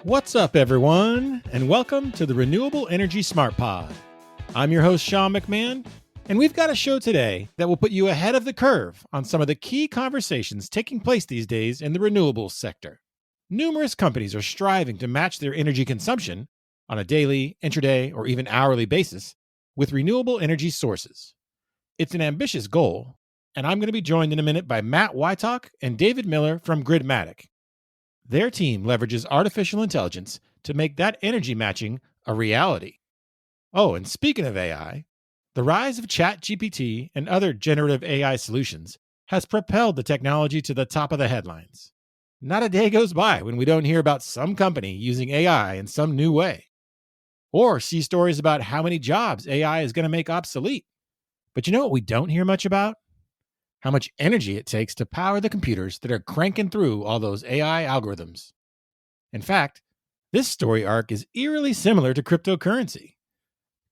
What's up, everyone, and welcome to the Renewable Energy Smart Pod. I'm your host, Sean McMahon, and we've got a show today that will put you ahead of the curve on some of the key conversations taking place these days in the renewables sector. Numerous companies are striving to match their energy consumption on a daily, intraday, or even hourly basis with renewable energy sources. It's an ambitious goal, and I'm going to be joined in a minute by Matt Wytock and David Miller from Gridmatic. Their team leverages artificial intelligence to make that energy matching a reality. Oh, and speaking of AI, the rise of ChatGPT and other generative AI solutions has propelled the technology to the top of the headlines. Not a day goes by when we don't hear about some company using AI in some new way, or see stories about how many jobs AI is going to make obsolete. But you know what we don't hear much about? How much energy it takes to power the computers that are cranking through all those AI algorithms. In fact, this story arc is eerily similar to cryptocurrency.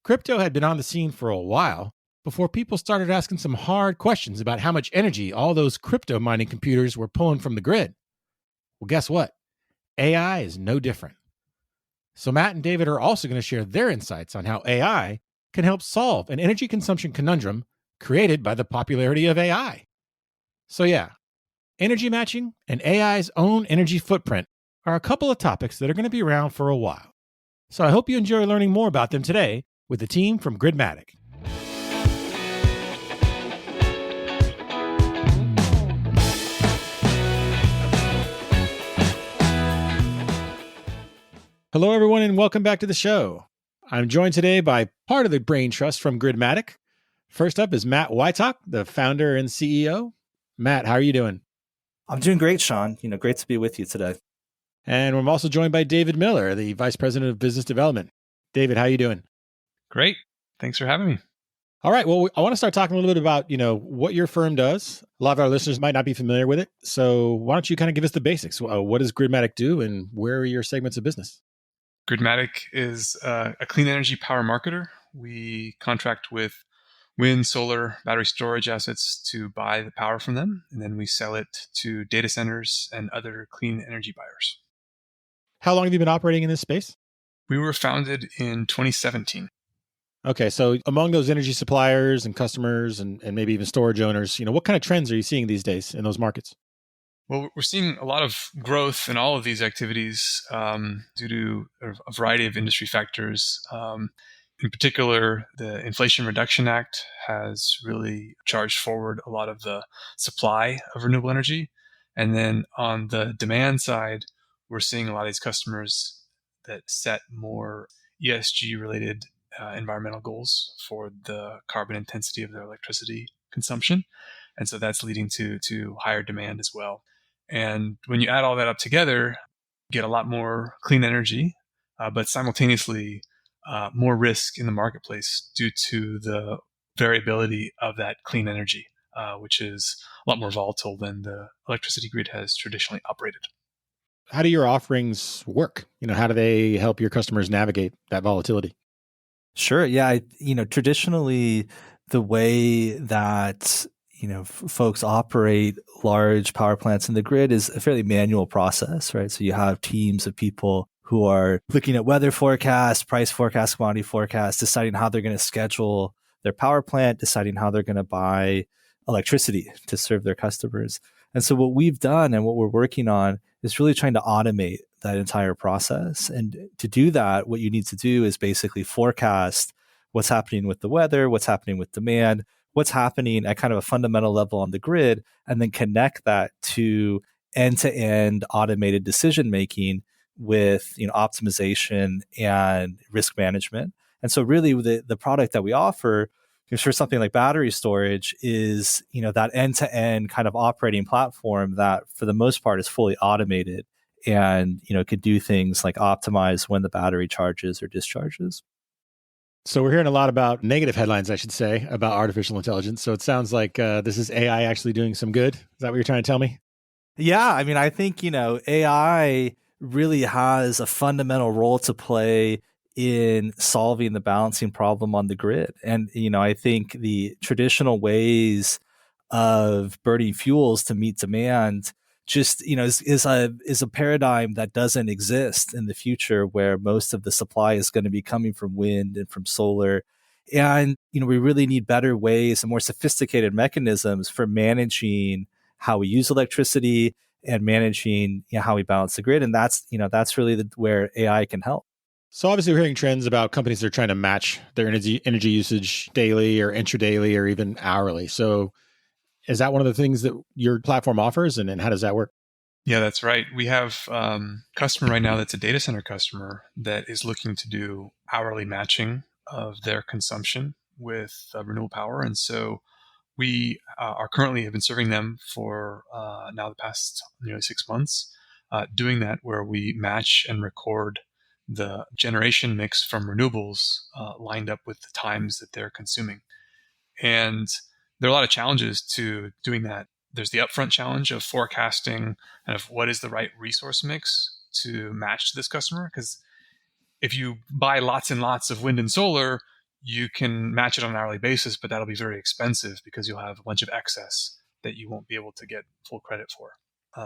Crypto had been on the scene for a while before people started asking some hard questions about how much energy all those crypto mining computers were pulling from the grid. Well, guess what? AI is no different. So Matt and David are also going to share their insights on how AI can help solve an energy consumption conundrum created by the popularity of AI. So yeah, energy matching and AI's own energy footprint are a couple of topics that are going to be around for a while. So I hope you enjoy learning more about them today with the team from Gridmatic. Hello, everyone, and welcome back to the show. I'm joined today by part of the brain trust from Gridmatic. First up is Matt Wytock, the founder and CEO. Matt, how are you doing? I'm doing great, Sean. Great to be with you today. And I'm also joined by David Miller, the Vice President of Business Development. David, how are you doing? Great. Thanks for having me. All right. Well, I want to start talking a little bit about, what your firm does. A lot of our listeners might not be familiar with it. So why don't you kind of give us the basics? What does Gridmatic do and where are your segments of business? Gridmatic is a clean energy power marketer. We contract with wind, solar, battery storage assets to buy the power from them, and then we sell it to data centers and other clean energy buyers. How long have you been operating in this space? We were founded in 2017. Okay, so among those energy suppliers and customers and maybe even storage owners, what kind of trends are you seeing these days in those markets? Well, we're seeing a lot of growth in all of these activities due to a variety of industry factors. In particular, the Inflation Reduction Act has really charged forward a lot of the supply of renewable energy. And then on the demand side, we're seeing a lot of these customers that set more ESG-related environmental goals for the carbon intensity of their electricity consumption. And so that's leading to higher demand as well. And when you add all that up together, you get a lot more clean energy, but simultaneously more risk in the marketplace due to the variability of that clean energy, which is a lot more volatile than the electricity grid has traditionally operated. How do your offerings work? How do they help your customers navigate that volatility? Sure. Yeah. Traditionally, the way that folks operate large power plants in the grid is a fairly manual process, right? So you have teams of people who are looking at weather forecasts, price forecasts, commodity forecasts, deciding how they're going to schedule their power plant, deciding how they're going to buy electricity to serve their customers. And so what we've done and what we're working on is really trying to automate that entire process. And to do that, what you need to do is basically forecast what's happening with the weather, what's happening with demand, what's happening at kind of a fundamental level on the grid, and then connect that to end-to-end automated decision-making with optimization and risk management. And so really the product that we offer for something like battery storage is that end-to-end kind of operating platform that for the most part is fully automated and could do things like optimize when the battery charges or discharges. So we're hearing a lot about negative headlines, I should say, about artificial intelligence. So it sounds like this is AI actually doing some good. Is that what you're trying to tell me? Yeah. I mean, I think, AI really has a fundamental role to play in solving the balancing problem on the grid. And, I think the traditional ways of burning fuels to meet demand just, is a paradigm that doesn't exist in the future, where most of the supply is going to be coming from wind and from solar. And, we really need better ways and more sophisticated mechanisms for managing how we use electricity and managing how we balance the grid. And that's really where AI can help. So obviously we're hearing trends about companies that are trying to match their energy usage daily or intradaily or even hourly. So is that one of the things that your platform offers, and how does that work? Yeah, that's right. We have a customer right now that's a data center customer that is looking to do hourly matching of their consumption with renewable power. And so we are currently have been serving them for now the past nearly 6 months, doing that where we match and record the generation mix from renewables lined up with the times that they're consuming. And there are a lot of challenges to doing that. There's the upfront challenge of forecasting kind of what is the right resource mix to match to this customer. Because if you buy lots and lots of wind and solar, you can match it on an hourly basis, but that'll be very expensive because you'll have a bunch of excess that you won't be able to get full credit for.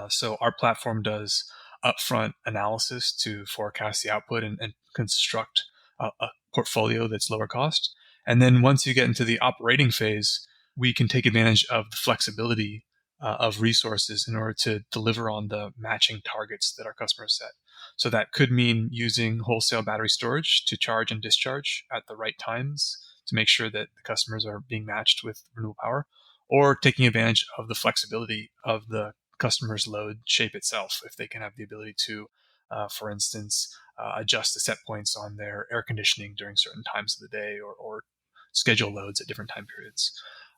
So our platform does upfront analysis to forecast the output and construct a portfolio that's lower cost. And then once you get into the operating phase, we can take advantage of the flexibility of resources in order to deliver on the matching targets that our customers set. So that could mean using wholesale battery storage to charge and discharge at the right times to make sure that the customers are being matched with renewable power, or taking advantage of the flexibility of the customer's load shape itself. If they can have the ability to, for instance, adjust the set points on their air conditioning during certain times of the day, or schedule loads at different time periods.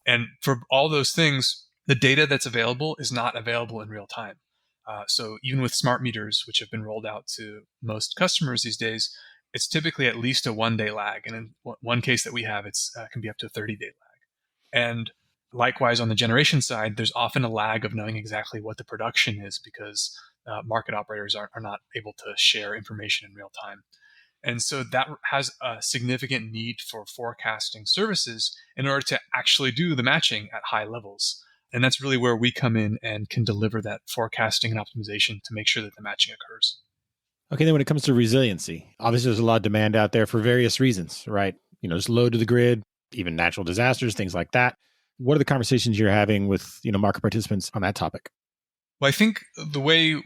And for all those things, the data that's available is not available in real time. So even with smart meters, which have been rolled out to most customers these days, it's typically at least a 1-day lag. And in one case that we have, it's can be up to a 30-day lag. And likewise, on the generation side, there's often a lag of knowing exactly what the production is because market operators are not able to share information in real time. And so that has a significant need for forecasting services in order to actually do the matching at high levels. And that's really where we come in and can deliver that forecasting and optimization to make sure that the matching occurs. Okay, then when it comes to resiliency, obviously there's a lot of demand out there for various reasons, right? Just load to the grid, even natural disasters, things like that. What are the conversations you're having with market participants on that topic? Well, I think the way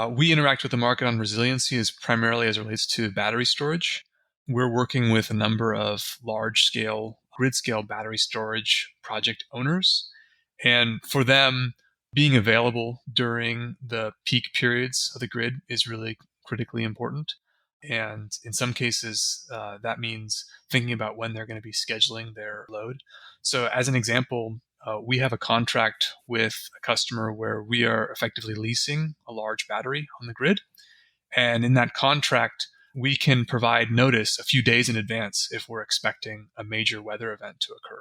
we interact with the market on resiliency is primarily as it relates to battery storage. We're working with a number of large-scale, grid-scale battery storage project owners. And for them, being available during the peak periods of the grid is really critically important. And in some cases, that means thinking about when they're going to be scheduling their load. So as an example, we have a contract with a customer where we are effectively leasing a large battery on the grid. And in that contract, we can provide notice a few days in advance if we're expecting a major weather event to occur.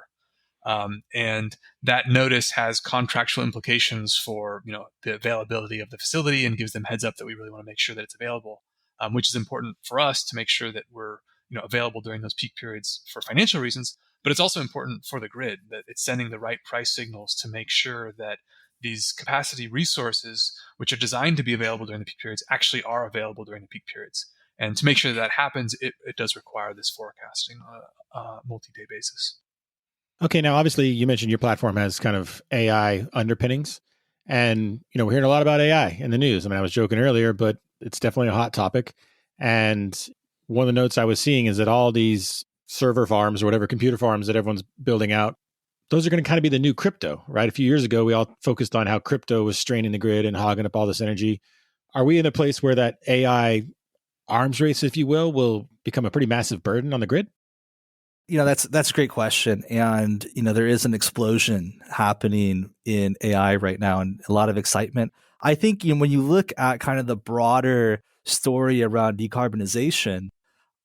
And that notice has contractual implications for the availability of the facility and gives them heads up that we really want to make sure that it's available, which is important for us to make sure that we're available during those peak periods for financial reasons. But it's also important for the grid that it's sending the right price signals to make sure that these capacity resources, which are designed to be available during the peak periods, actually are available during the peak periods. And to make sure that happens, it does require this forecasting on a multi-day basis. Okay, now obviously you mentioned your platform has kind of AI underpinnings, and we're hearing a lot about AI in the news. I mean, I was joking earlier, but it's definitely a hot topic. And one of the notes I was seeing is that all these server farms or whatever computer farms that everyone's building out, those are going to kind of be the new crypto, right? A few years ago, we all focused on how crypto was straining the grid and hogging up all this energy. Are we in a place where that AI arms race, if you will become a pretty massive burden on the grid? That's a great question. And, there is an explosion happening in AI right now and a lot of excitement. I think when you look at kind of the broader story around decarbonization,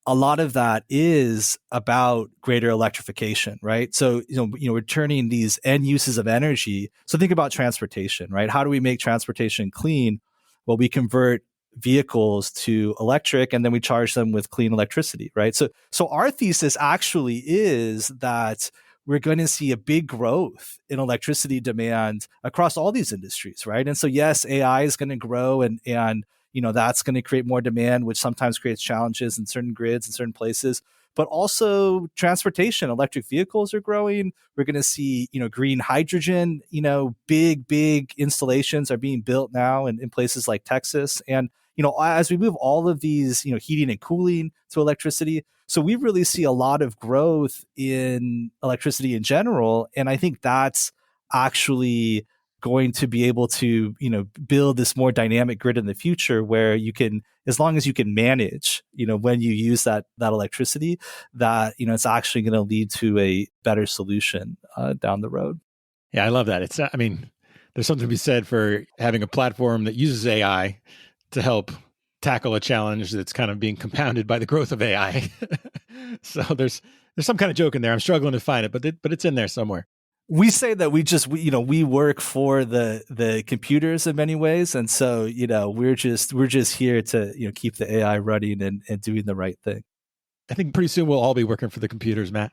a lot of that is about greater electrification, right? So, we're turning these end uses of energy. So think about transportation, right? How do we make transportation clean? Well, we convert vehicles to electric and then we charge them with clean electricity, right? So our thesis actually is that we're going to see a big growth in electricity demand across all these industries, right? And so, yes, AI is going to grow, and that's going to create more demand, which sometimes creates challenges in certain grids in certain places. But also transportation, electric vehicles are growing. We're going to see, green hydrogen, big installations are being built now in places like Texas. And, as we move all of these, heating and cooling to electricity. So we really see a lot of growth in electricity in general. And I think that's actually going to be able to, build this more dynamic grid in the future where you can, as long as you can manage, when you use that electricity, that, it's actually going to lead to a better solution down the road. Yeah, I love that. There's something to be said for having a platform that uses AI to help tackle a challenge that's kind of being compounded by the growth of AI. So there's some kind of joke in there. I'm struggling to find it, but it's in there somewhere. We say that we work for the computers in many ways, and so we're just here to keep the AI running and doing the right thing. I think pretty soon we'll all be working for the computers, Matt.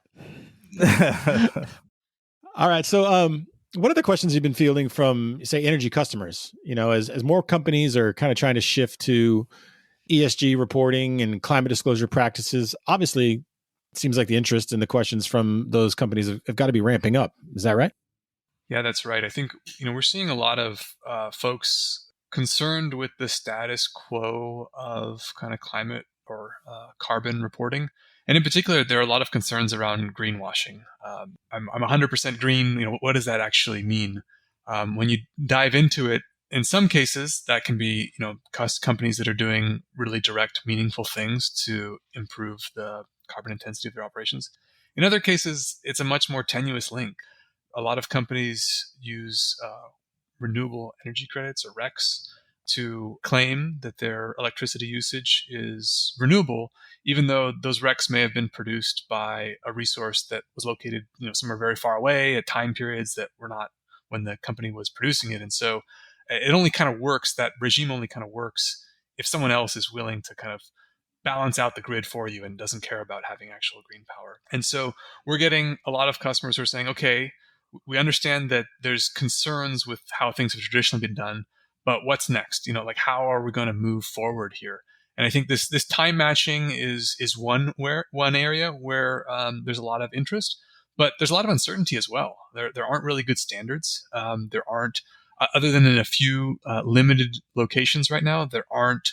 All right, so what are the questions you've been fielding from, say, energy customers? As more companies are kind of trying to shift to ESG reporting and climate disclosure practices, obviously it seems like the interest and the questions from those companies have got to be ramping up. Is that right? Yeah, that's right. I think, we're seeing a lot of folks concerned with the status quo of kind of climate or carbon reporting. And in particular, there are a lot of concerns around greenwashing. I'm 100% green. What does that actually mean? When you dive into it, in some cases, that can be, companies that are doing really direct, meaningful things to improve the carbon intensity of their operations. In other cases, it's a much more tenuous link. A lot of companies use renewable energy credits, or RECs, to claim that their electricity usage is renewable, even though those RECs may have been produced by a resource that was located, somewhere very far away at time periods that were not when the company was producing it. And so it only kind of works, that regime only kind of works if someone else is willing to kind of balance out the grid for you and doesn't care about having actual green power. And so we're getting a lot of customers who are saying, okay, we understand that there's concerns with how things have traditionally been done, but what's next? How are we going to move forward here? And I think this time matching is one area where there's a lot of interest, but there's a lot of uncertainty as well. There aren't really good standards. There aren't, other than in a few limited locations right now, there aren't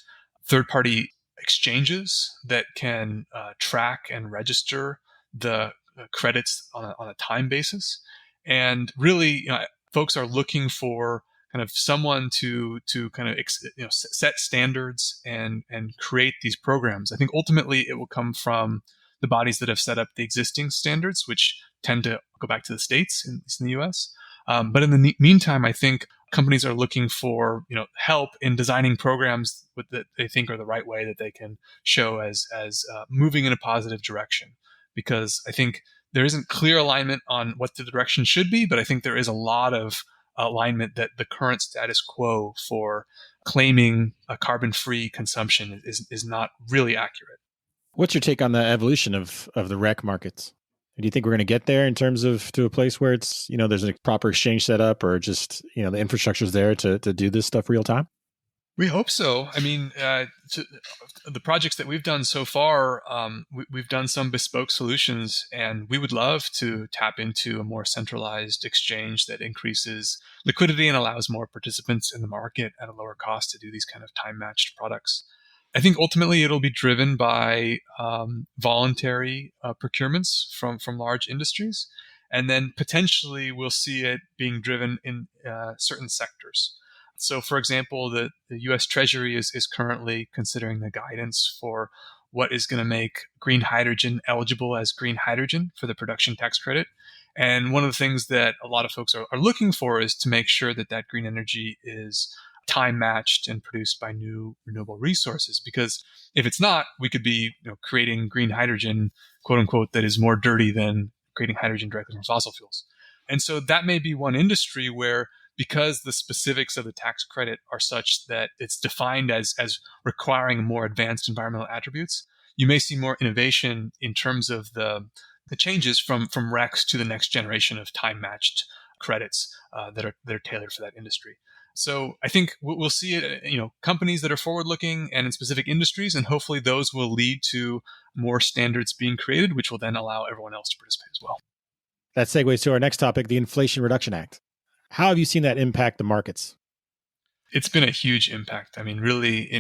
third-party exchanges that can track and register the credits on a time basis. And really, folks are looking for kind of someone to kind of set standards and create these programs. I think ultimately it will come from the bodies that have set up the existing standards, which tend to go back to the states, at least in the U.S. But in the meantime, I think companies are looking for help in designing programs that they think are the right way, that they can show as moving in a positive direction. Because I think there isn't clear alignment on what the direction should be, but I think there is a lot of alignment that the current status quo for claiming a carbon-free consumption is not really accurate. What's your take on the evolution of the REC markets? Do you think we're going to get there in terms of to a place where it's, there's a proper exchange set up, or just, the infrastructure's there to do this stuff real time? We hope so. I mean, the projects that we've done so far, we've done some bespoke solutions, and we would love to tap into a more centralized exchange that increases liquidity and allows more participants in the market at a lower cost to do these kind of time-matched products. I think ultimately it'll be driven by voluntary procurements from large industries, and then potentially we'll see it being driven in certain sectors. So, for example, the U.S. Treasury is currently considering the guidance for what is going to make green hydrogen eligible as green hydrogen for the production tax credit. And one of the things that a lot of folks are looking for is to make sure that green energy is time matched and produced by new renewable resources. Because if it's not, we could be creating green hydrogen, quote unquote, that is more dirty than creating hydrogen directly from fossil fuels. And so that may be one industry where, because the specifics of the tax credit are such that it's defined as requiring more advanced environmental attributes, you may see more innovation in terms of the the changes from RECs to the next generation of time-matched credits that are tailored for that industry. So I think we'll see it, companies that are forward-looking and in specific industries, and hopefully those will lead to more standards being created, which will then allow everyone else to participate as well. That segues to our next topic, the Inflation Reduction Act. How have you seen that impact the markets? It's been a huge impact. I mean, really,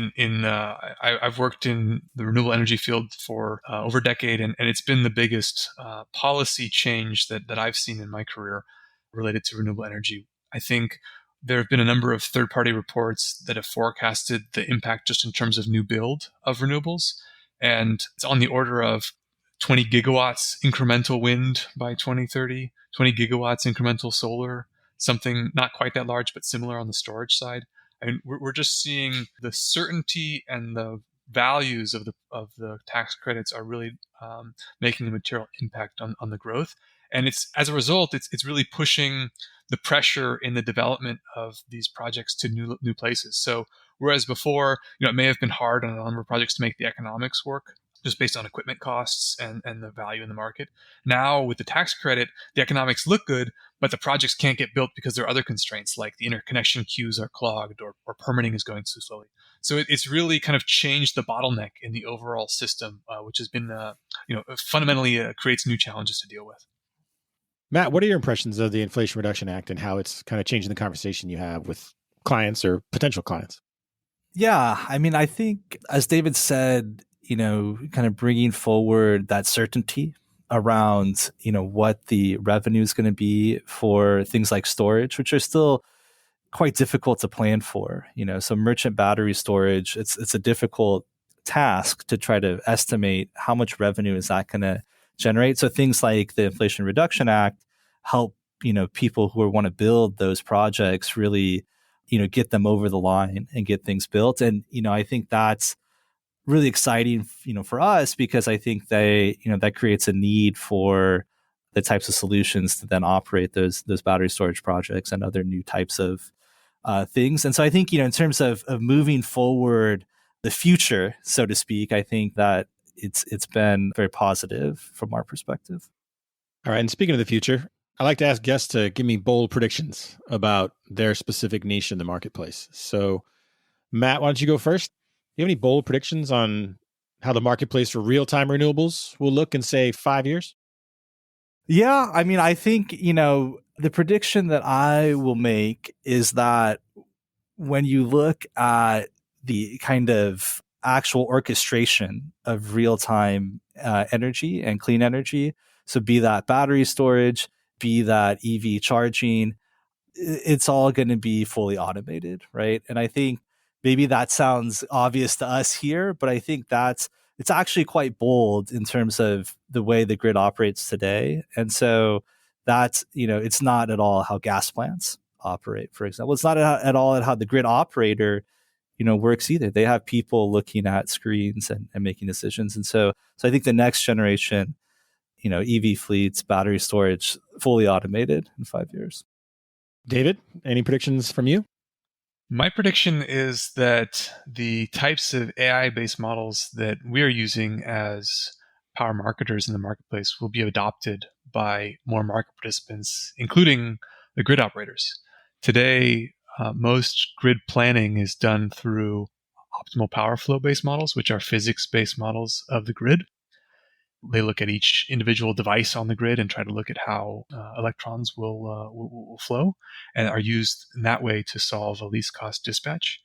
I've worked in the renewable energy field for over a decade, and it's been the biggest policy change that I've seen in my career related to renewable energy. I think there have been a number of third-party reports that have forecasted the impact just in terms of new build of renewables, and it's on the order of 20 gigawatts incremental wind by 2030, 20 gigawatts incremental solar, something not quite that large, but similar on the storage side. I mean, we're just seeing the certainty and the values of the tax credits are really making a material impact on the growth. And it's as a result, it's really pushing the pressure in the development of these projects to new places. So whereas before, it may have been hard on a number of projects to make the economics work, just based on equipment costs and the value in the market. Now with the tax credit, the economics look good, but the projects can't get built because there are other constraints, like the interconnection queues are clogged or permitting is going too slowly. So it's really kind of changed the bottleneck in the overall system, which has been, fundamentally creates new challenges to deal with. Matt, what are your impressions of the Inflation Reduction Act and how it's kind of changing the conversation you have with clients or potential clients? Yeah, I mean, I think, as David said, kind of bringing forward that certainty around, what the revenue is going to be for things like storage, which are still quite difficult to plan for. So merchant battery storage, it's a difficult task to try to estimate how much revenue is that going to generate. So things like the Inflation Reduction Act help, people who want to build those projects really, get them over the line and get things built. And, I think that's really exciting, for us, because I think that creates a need for the types of solutions to then operate those battery storage projects and other new types of things. And so I think, in terms of moving forward the future, so to speak, I think that it's been very positive from our perspective. All right. And speaking of the future, I like to ask guests to give me bold predictions about their specific niche in the marketplace. So, Matt, why don't you go first? Do you have any bold predictions on how the marketplace for real-time renewables will look in, say, 5 years? Yeah, I mean, I think, the prediction that I will make is that when you look at the kind of actual orchestration of real-time energy and clean energy, so be that battery storage, be that EV charging, it's all going to be fully automated, right? And I think maybe that sounds obvious to us here, but I think it's actually quite bold in terms of the way the grid operates today. And so that's, it's not at all how gas plants operate, for example. It's not at all how the grid operator, works either. They have people looking at screens and making decisions. And so I think the next generation, EV fleets, battery storage, fully automated in 5 years. David, any predictions from you? My prediction is that the types of AI-based models that we are using as power marketers in the marketplace will be adopted by more market participants, including the grid operators. Today, most grid planning is done through optimal power flow-based models, which are physics-based models of the grid. They look at each individual device on the grid and try to look at how electrons will flow, and are used in that way to solve a least cost dispatch.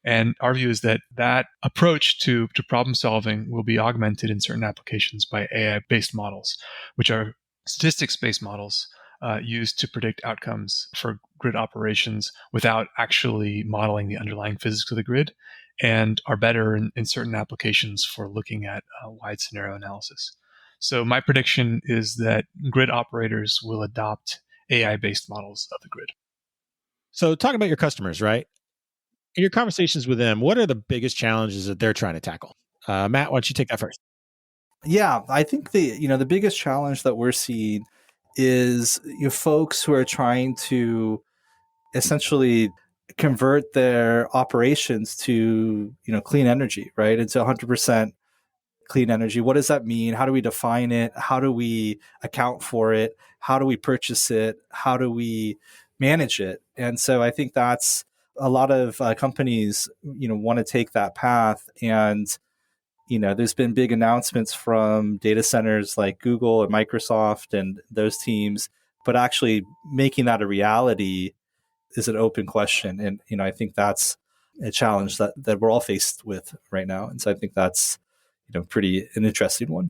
And our view is that approach to problem solving will be augmented in certain applications by AI-based models, which are statistics-based models used to predict outcomes for grid operations without actually modeling the underlying physics of the grid, and are better in certain applications for looking at wide scenario analysis. So my prediction is that grid operators will adopt AI-based models of the grid. So talking about your customers, right? In your conversations with them, what are the biggest challenges that they're trying to tackle? Matt, why don't you take that first? Yeah, I think the biggest challenge that we're seeing is folks who are trying to essentially convert their operations to clean energy, right? Into 100% clean energy. What does that mean? How do we define it? How do we account for it? How do we purchase it? How do we manage it? And so I think that's a lot of companies, want to take that path. And, there's been big announcements from data centers like Google and Microsoft and those teams, but actually making that a reality is an open question. And, I think that's a challenge that we're all faced with right now. And so I think that's, pretty an interesting one.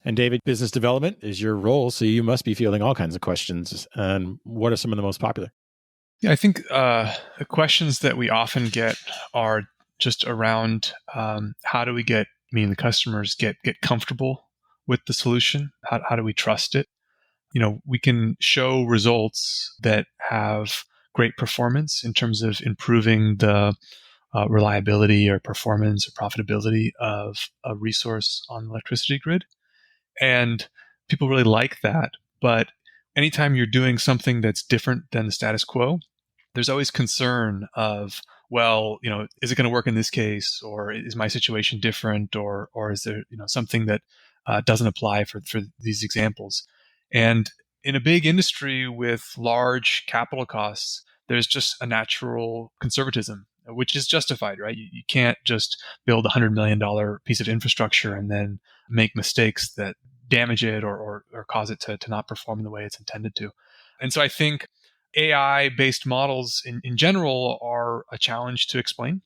And David, business development is your role, so you must be fielding all kinds of questions. And what are some of the most popular? Yeah, I think the questions that we often get are just around how do we get, meaning the customers get comfortable with the solution? How do we trust it? We can show results that have great performance in terms of improving the reliability or performance or profitability of a resource on the electricity grid. And people really like that. But anytime you're doing something that's different than the status quo, there's always concern of, well, is it going to work in this case, or is my situation different, or is there something that doesn't apply for these examples? And in a big industry with large capital costs, there's just a natural conservatism, which is justified, right? You can't just build a $100 million piece of infrastructure and then make mistakes that damage it or cause it to not perform the way it's intended to. And so I think AI-based models in general are a challenge to explain.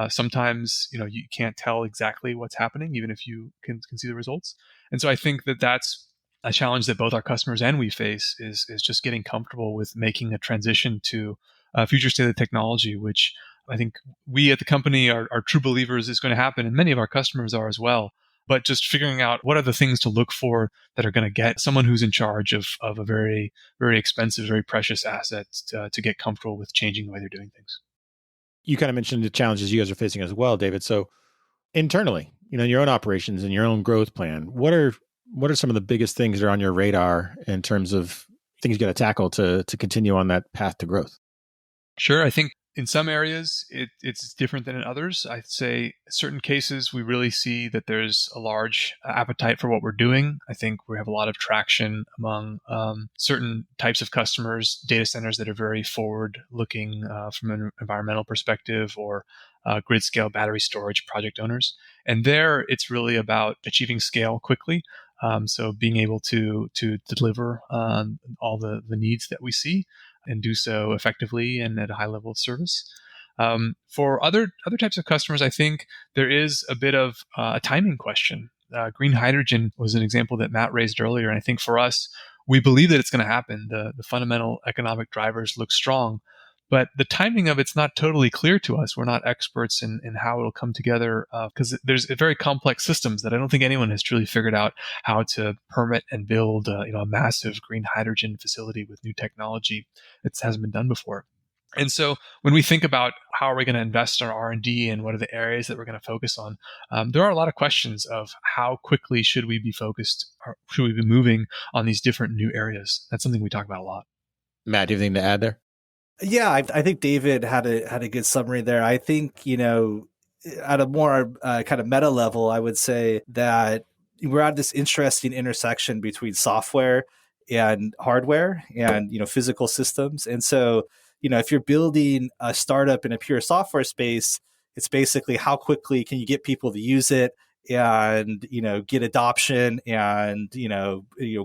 Sometimes, you can't tell exactly what's happening, even if you can see the results. And so I think that that's a challenge that both our customers and we face is just getting comfortable with making a transition to future state of technology, which I think we at the company are true believers is going to happen, and many of our customers are as well. But just figuring out what are the things to look for that are going to get someone who's in charge of a very, very expensive, very precious asset to get comfortable with changing the way they're doing things. You kind of mentioned the challenges you guys are facing as well, David. So internally, in your own operations and your own growth plan, what are some of the biggest things that are on your radar in terms of things you got to tackle to continue on that path to growth? Sure. I think in some areas, it's different than in others. I'd say in certain cases, we really see that there's a large appetite for what we're doing. I think we have a lot of traction among certain types of customers, data centers that are very forward-looking from an environmental perspective, or grid-scale battery storage project owners. And there, it's really about achieving scale quickly. So being able to deliver all the needs that we see, and do so effectively and at a high level of service. For other types of customers, I think there is a bit of a timing question. Green hydrogen was an example that Matt raised earlier, and I think for us, we believe that it's going to happen. The fundamental economic drivers look strong, but the timing of it's not totally clear to us. We're not experts in how it'll come together because there's very complex systems that I don't think anyone has truly figured out how to permit and build a massive green hydrogen facility with new technology. It hasn't been done before. And so when we think about how are we going to invest our R&D and what are the areas that we're going to focus on, there are a lot of questions of how quickly should we be focused, or should we be moving on these different new areas? That's something we talk about a lot. Matt, do you have anything to add there? Yeah, I think David had a good summary there. I think, at a more kind of meta level, I would say that we're at this interesting intersection between software and hardware and, physical systems. And so, if you're building a startup in a pure software space, it's basically how quickly can you get people to use it and, get adoption and,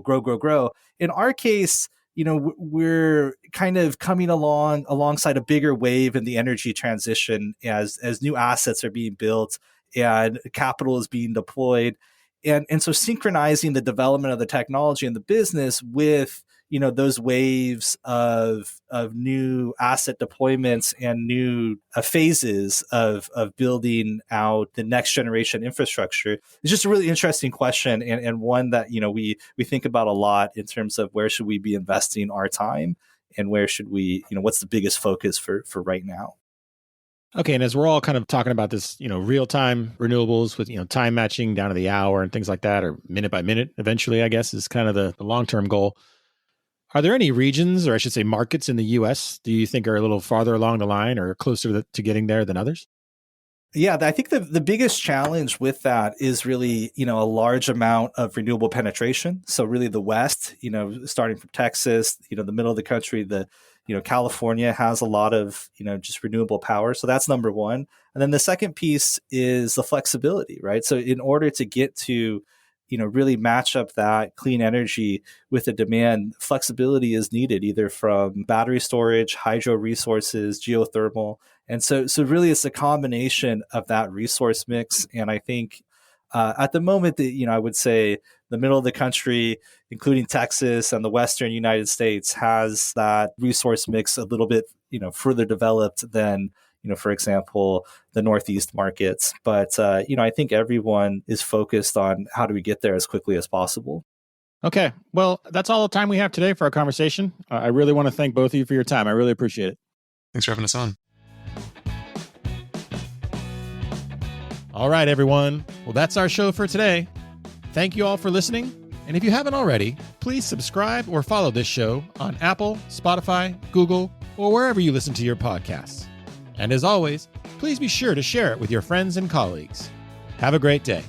grow. In our case, we're kind of coming alongside a bigger wave in the energy transition as new assets are being built and capital is being deployed. And so synchronizing the development of the technology and the business with, those waves of new asset deployments and new phases of building out the next generation infrastructure is just a really interesting question, and one that, we think about a lot in terms of where should we be investing our time and where should we, what's the biggest focus for right now. Okay, and as we're all kind of talking about this, real-time renewables with, time matching down to the hour and things like that, or minute by minute, eventually, I guess, is kind of the long-term goal. Are there any regions, or I should say markets in the U.S., do you think are a little farther along the line or closer to getting there than others? Yeah, I think the biggest challenge with that is really, a large amount of renewable penetration. So really the West, starting from Texas, the middle of the country, California has a lot of, just renewable power. So that's number one. And then the second piece is the flexibility, right? So in order to get to, really match up that clean energy with the demand, flexibility is needed either from battery storage, hydro resources, geothermal. And so really it's a combination of that resource mix. And I think at the moment that, I would say the middle of the country, including Texas and the Western United States, has that resource mix a little bit, further developed than, for example, the Northeast markets. But, I think everyone is focused on how do we get there as quickly as possible. Okay. Well, that's all the time we have today for our conversation. I really want to thank both of you for your time. I really appreciate it. Thanks for having us on. All right, everyone. Well, that's our show for today. Thank you all for listening. And if you haven't already, please subscribe or follow this show on Apple, Spotify, Google, or wherever you listen to your podcasts. And as always, please be sure to share it with your friends and colleagues. Have a great day.